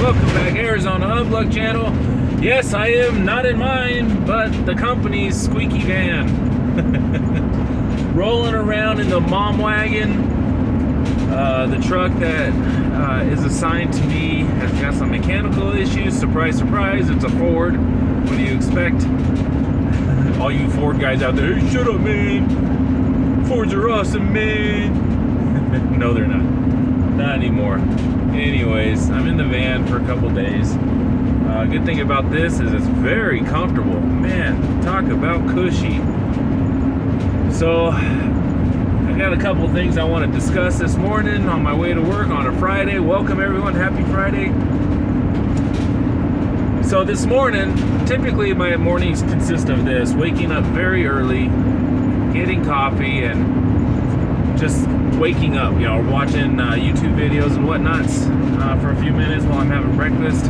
welcome back, Arizona Flok channel. Yes, I am not in mine, but the company's squeaky van. Rolling around in the mom wagon. The truck that is assigned to me has got some mechanical issues. Surprise, surprise, it's a Ford. What do you expect? All you Ford guys out there, hey, shut up, man. Fords are awesome, man. No, they're not. Not anymore. Anyways, I'm in the van for a couple days. Good thing about this is it's very comfortable. Man, talk about cushy. So, I got a couple things I want to discuss this morning on my way to work on a Friday. Welcome everyone, happy Friday. So this morning, typically my mornings consist of this, waking up very early, getting coffee, and just waking up, you know, watching YouTube videos and whatnots for a few minutes while I'm having breakfast.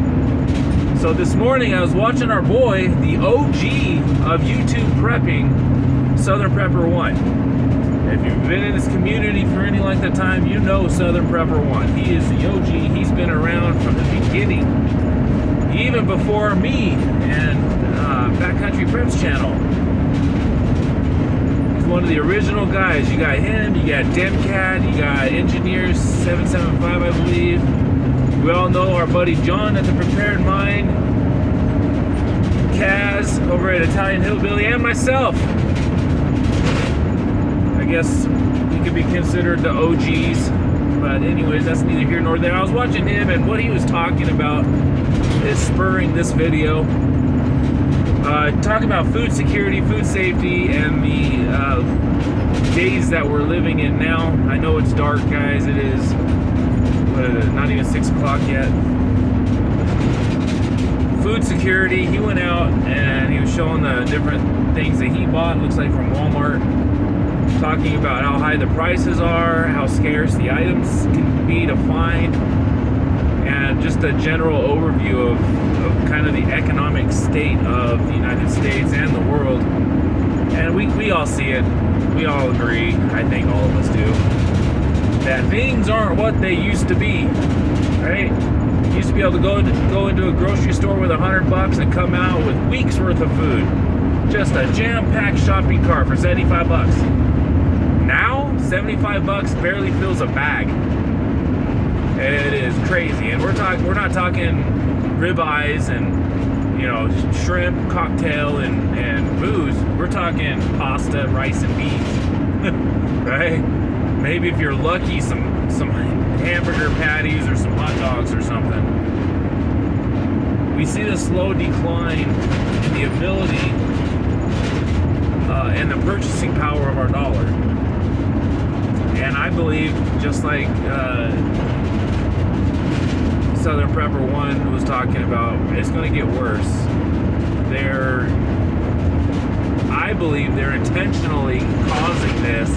So this morning I was watching our boy, the OG of YouTube prepping, Southern Prepper 1. If you've been in this community for any length of time, you know Southern Prepper 1. He is the OG. He's been around from the beginning, even before me and Backcountry Preps channel. He's one of the original guys. You got him, you got Demcat, you got Engineers 775, I believe. We all know our buddy John at the Prepared Mind, Kaz over at Italian Hillbilly, and myself. I guess he could be considered the OGs, but anyways, that's neither here nor there. I was watching him, and what he was talking about is spurring this video. Talking about food security, food safety, and the days that we're living in now. I know it's dark, guys. It is, not even 6 o'clock yet. Food security, he went out and he was showing the different things that he bought, looks like from Walmart, talking about how high the prices are, how scarce the items can be to find, and just a general overview of kind of the economic state of the United States and the world. And we all see it, we all agree, I think all of us do, that things aren't what they used to be, right? You used to be able to go into a grocery store with $100 and come out with weeks worth of food. Just a jam-packed shopping cart for 75 bucks. Now, 75 bucks barely fills a bag. It is crazy. And we're not talking ribeyes and, you know, shrimp, cocktail, and booze. We're talking pasta, rice, and beans. Right? Maybe if you're lucky, some hamburger patties or some hot dogs or something. We see the slow decline in the ability and the purchasing power of our dollar. And I believe, just like Southern Prepper 1 was talking about, it's going to get worse. I believe they're intentionally causing this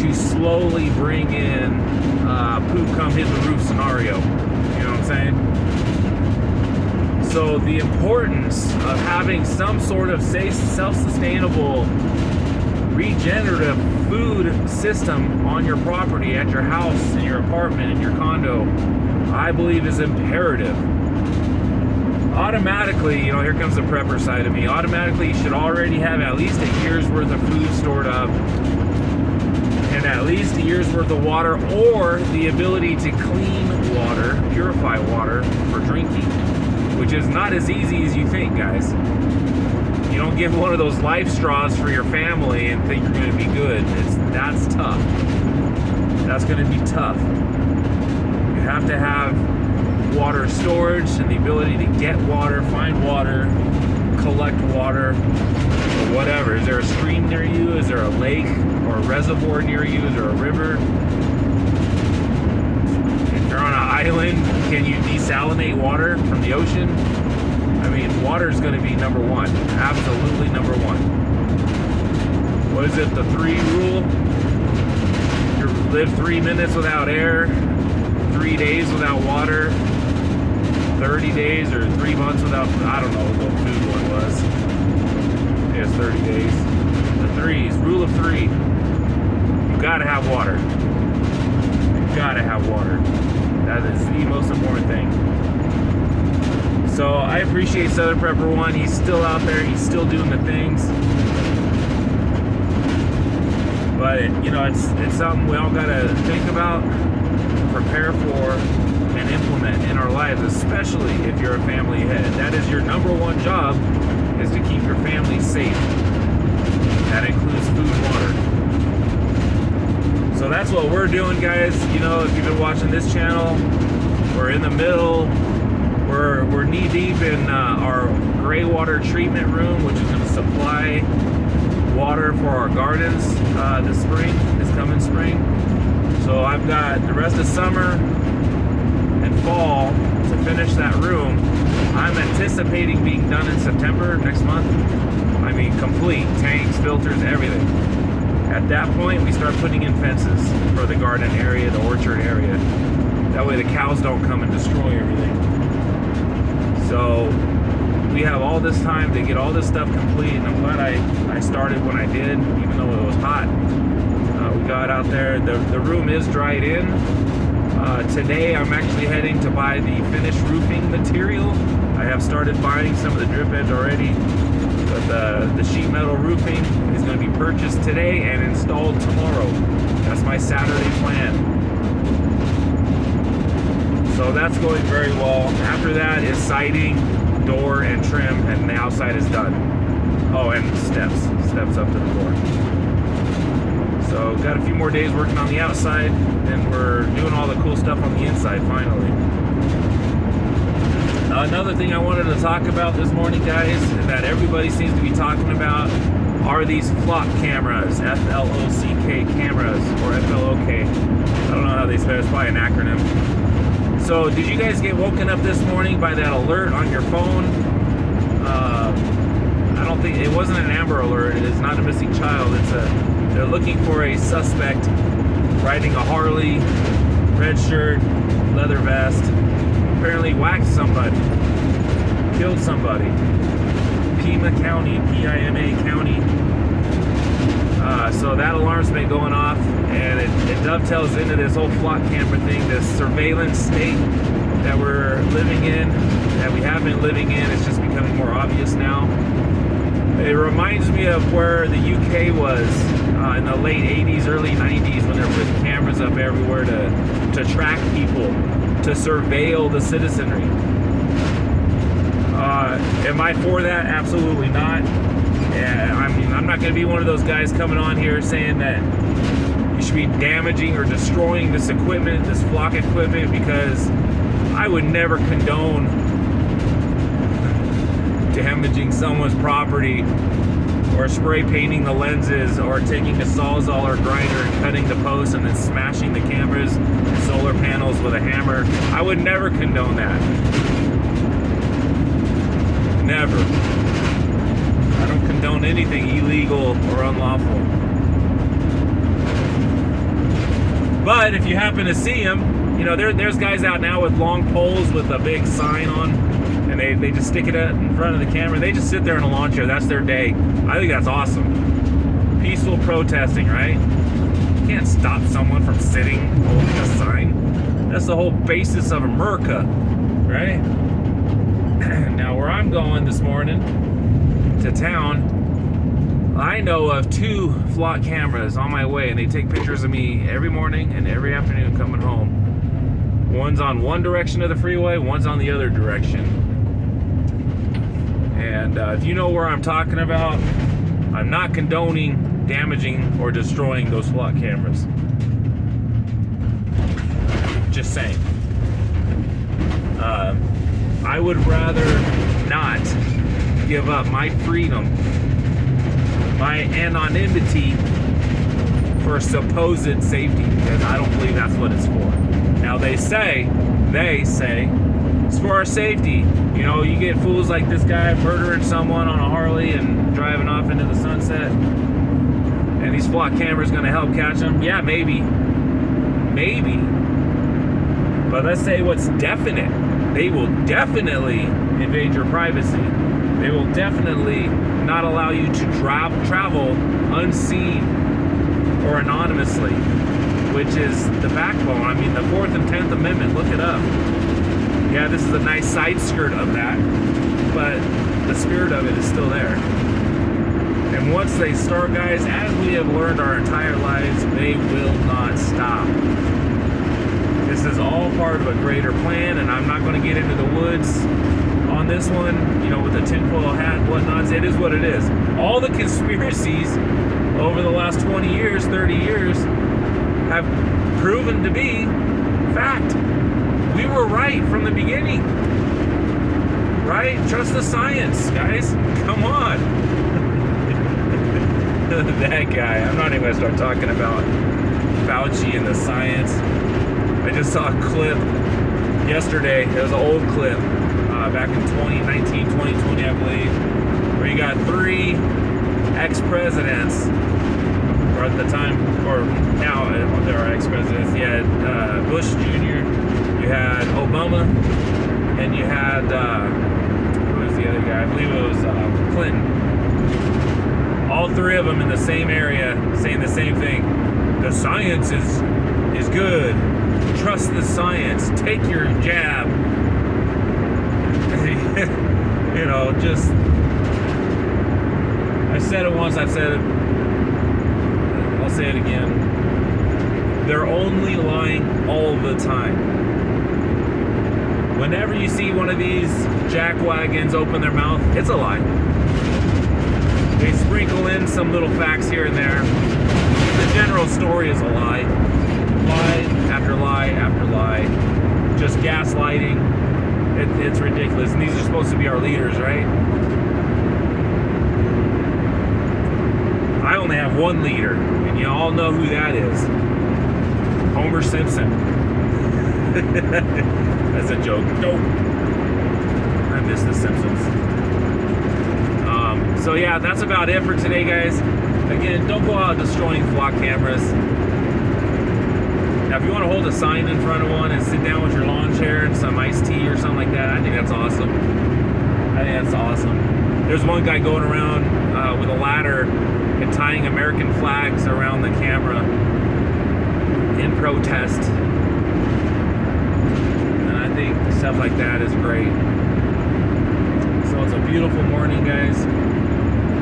to slowly bring in poop come hit the roof scenario. You know what I'm saying? So the importance of having some sort of self-sustainable, regenerative food system on your property, at your house, in your apartment, in your condo, I believe is imperative. Automatically, you know, here comes the prepper side of me. Automatically, you should already have at least a year's worth of food stored up, and at least a year's worth of water, or the ability to clean water, purify water for drinking, which is not as easy as you think, guys. You don't get one of those life straws for your family and think you're going to be good. That's tough. That's going to be tough. You have to have water storage and the ability to get water, find water, collect water, or whatever. Is there a stream near you? Is there a lake or a reservoir near you? Is there a river? If you're on an island, can you desalinate water from the ocean? I mean, water is going to be number one. Absolutely number one. What is it, the 3 rule? You live 3 minutes without air, 3 days without water, 30 days or 3 months without, I don't know what the food one was. I guess 30 days. The threes, rule of 3. You gotta have water. You gotta have have water. That is the most important thing. So I appreciate Southern Prepper 1. He's still out there. He's still doing the things. But, you know, it's something we all got to think about, prepare for, and implement in our lives, especially if you're a family head. That is your number one job, is to keep your family safe. That includes food and water. So that's what we're doing, guys. You know, if you've been watching this channel, we're in the middle. We're knee deep in our gray water treatment room, which is going to supply water for our gardens this coming spring. So I've got the rest of summer and fall to finish that room. I'm anticipating being done in September next month. I mean, complete, tanks, filters, everything. At that point, we start putting in fences for the garden area, the orchard area. That way the cows don't come and destroy everything. So we have all this time to get all this stuff complete, and I'm glad I started when I did, even though it was hot. We got out there. The room is dried in. Today I'm actually heading to buy the finished roofing material. I have started buying some of the drip edge already, but the sheet metal roofing is going to be purchased today and installed tomorrow. That's my Saturday plan. So that's going very well. After that is siding, door, and trim, and the outside is done. Oh, and steps up to the door. So got a few more days working on the outside, and we're doing all the cool stuff on the inside finally. Another thing I wanted to talk about this morning, guys, that everybody seems to be talking about are these flok cameras, F-L-O-C-K cameras, or F-L-O-K. I don't know how they spell it. It's probably an acronym. So did you guys get woken up this morning by that alert on your phone? I don't think, it wasn't an Amber Alert. It is not a missing child. They're looking for a suspect riding a Harley, red shirt, leather vest, apparently whacked somebody, killed somebody. Pima County, P-I-M-A County. So that alarm's been going off, and it dovetails into this whole flok camera thing, this surveillance state that we're living in, that we have been living in. It's just becoming more obvious now. It reminds me of where the UK was in the late 80s, early 90s, when they were putting cameras up everywhere to track people, to surveil the citizenry. Am I for that? Absolutely not. Yeah, I mean, I'm not going to be one of those guys coming on here saying that you should be damaging or destroying this equipment, this flok equipment, because I would never condone damaging someone's property, or spray painting the lenses, or taking a Sawzall or grinder and cutting the posts and then smashing the cameras and solar panels with a hammer. I would never condone that. Never. I don't condone anything illegal or unlawful. But if you happen to see them, you know, there's guys out now with long poles with a big sign on, and they just stick it in front of the camera. They just sit there in a lawn chair. That's their day. I think that's awesome. Peaceful protesting, right? You can't stop someone from sitting, holding a sign. That's the whole basis of America, right? Now, where I'm going this morning to town, I know of 2 flok cameras on my way, and they take pictures of me every morning and every afternoon coming home. One's on one direction of the freeway, one's on the other direction. And if you know where I'm talking about, I'm not condoning damaging or destroying those flok cameras. Just saying. I would rather not give up my freedom, my anonymity, for supposed safety, because I don't believe that's what it's for. Now they say it's for our safety. You know, you get fools like this guy murdering someone on a Harley and driving off into the sunset, and these flok cameras going to help catch them. Yeah, maybe. But let's say what's definite. They will definitely invade your privacy. They will definitely not allow you to travel unseen or anonymously. which is the backbone. I mean, the 4th and 10th Amendment, look it up. Yeah, this is a nice side skirt of that, but the spirit of it is still there. And once they start, guys, as we have learned our entire lives, they will not stop. This is all part of a greater plan, and I'm not going to get into the woods on this one, you know, with the tinfoil hat and whatnot. It is what it is. All the conspiracies over the last 20 years, 30 years, have proven to be fact. We were right from the beginning. Right? Trust the science, guys. Come on. That guy. I'm not even going to start talking about Fauci and the science. I just saw a clip yesterday. It was an old clip back in 2019, 2020, I believe, where you got 3 ex-presidents, or at the time, or now there are ex-presidents. You had Bush Jr., you had Obama, and you had, who was the other guy? I believe it was Clinton. All 3 of them in the same area saying the same thing. The science is good. Trust the science. Take your jab. You know, just, I said it once, I've said it, I'll say it again. They're only lying all the time. Whenever you see one of these jackwagons open their mouth, it's a lie. They sprinkle in some little facts here and there. The general story is a lie. Lie after lie after lie. Just gaslighting. It's ridiculous. And these are supposed to be our leaders, right? I only have one leader, and you all know who that is. Homer Simpson. That's a joke. Nope. I miss the Simpsons. So yeah, that's about it for today, guys. Again, don't go out destroying flok cameras. Now, if you want to hold a sign in front of one and sit down with your lawn chair and some iced tea or something like that, I think that's awesome. I think that's awesome. There's one guy going around with a ladder and tying American flags around the camera in protest. And I think stuff like that is great. So it's a beautiful morning, guys.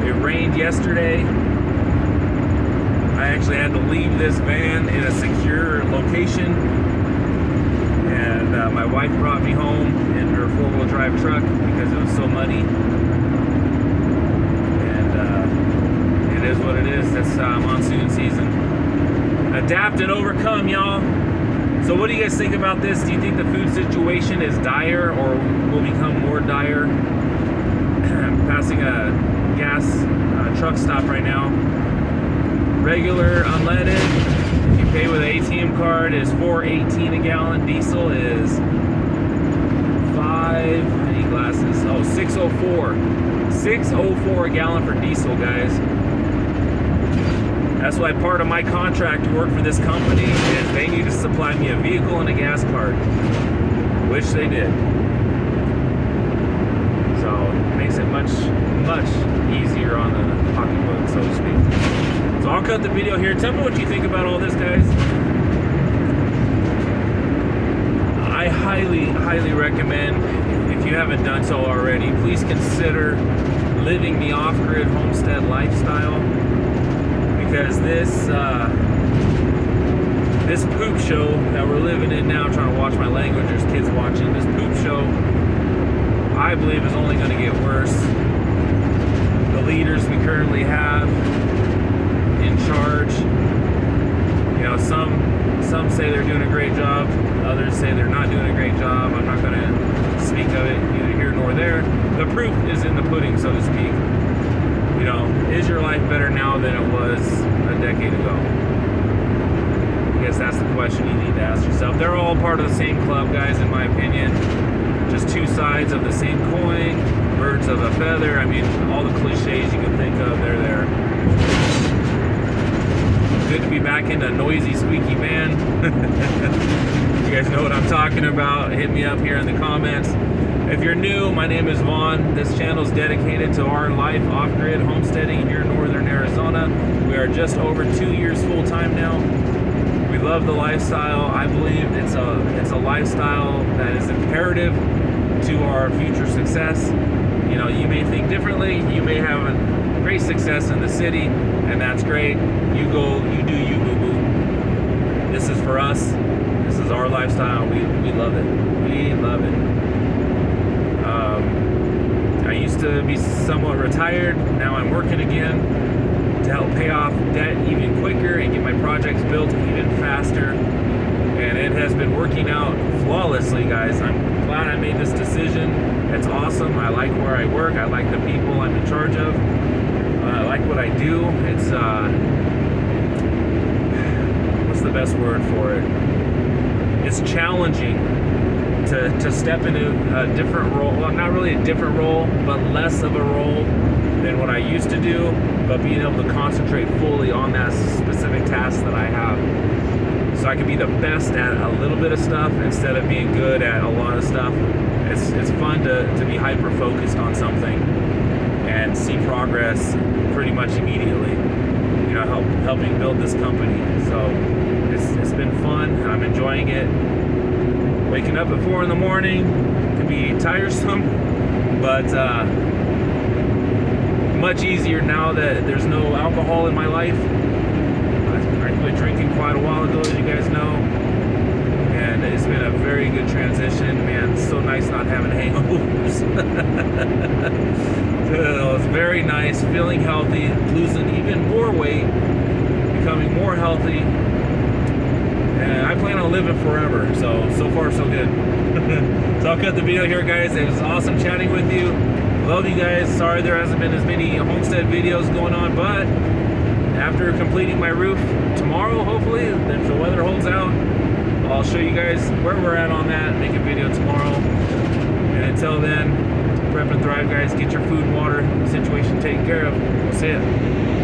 It rained yesterday. I actually had to leave this van in a secure location, and my wife brought me home in her 4-wheel drive truck because it was so muddy. And it is what it is. That's monsoon season. Adapt and overcome, y'all. So what do you guys think about this? Do you think the food situation is dire or will become more dire? I'm passing a gas truck stop right now. Regular unleaded, if you pay with an ATM card, is $4.18 a gallon. Diesel is I need glasses. Oh, $6.04. $6.04 a gallon for diesel, guys. That's why part of my contract to work for this company is they need to supply me a vehicle and a gas card, which they did. So it makes it much easier on the pocketbook, so to speak. So I'll cut the video here. Tell me what you think about all this, guys. I highly recommend, if you haven't done so already, please consider living the off-grid homestead lifestyle, because this poop show that we're living in now, trying to watch my language, there's kids watching, this poop show, I believe is only going to get worse. The leaders we currently have in charge, you know, some say they're doing a great job, others say they're not doing a great job. I'm not going to speak of it either here nor there. The proof is in the pudding, so to speak. You know, is your life better now than it was a decade ago? I guess that's the question you need to ask yourself. They're all part of the same club, guys, in my opinion. Just two sides of the same coin, birds of a feather. I mean, all the cliches you can think of, they're there. Good to be back in a noisy, squeaky van. You guys know what I'm talking about. Hit me up here in the comments. If you're new, my name is Vaughn. This channel is dedicated to our life off-grid homesteading here in northern Arizona. We are just over 2 years full-time now. We love the lifestyle. I believe it's a lifestyle that is imperative to our future success. You know, you may think differently. You may have a great success in the city, and that's great. You go, you do you, boo-boo. This is for us. This is our lifestyle. We love it. We love it. I used to be somewhat retired. Now I'm working again to help pay off debt even quicker and get my projects built even faster. And it has been working out flawlessly, guys. I'm glad I made this decision. It's awesome. I like where I work. I like the people I'm in charge of. I like what I do. It's what's the best word for it? It's challenging to step into a different role. Well, not really a different role, but less of a role than what I used to do, but being able to concentrate fully on that specific task that I have. So I can be the best at a little bit of stuff instead of being good at a lot of stuff. It's fun to be hyper-focused on something and see progress pretty much immediately. You know, helping build this company. So it's been fun. I'm enjoying it. Waking up at 4 in the morning can be tiresome, but much easier now that there's no alcohol in my life. I quit drinking quite a while ago, as you guys know, and it's been a very good transition. Man, it's so nice not having hangovers. It's very nice, feeling healthy, losing even more weight, becoming more healthy. And I plan on living forever, so far so good. So I'll cut the video here, guys. It was awesome chatting with you. Love you guys. Sorry there hasn't been as many Homestead videos going on, but after completing my roof tomorrow, hopefully, if the weather holds out, I'll show you guys where we're at on that, make a video tomorrow. And until then, prep and thrive, guys. Get your food and water situation taken care of. We'll see ya.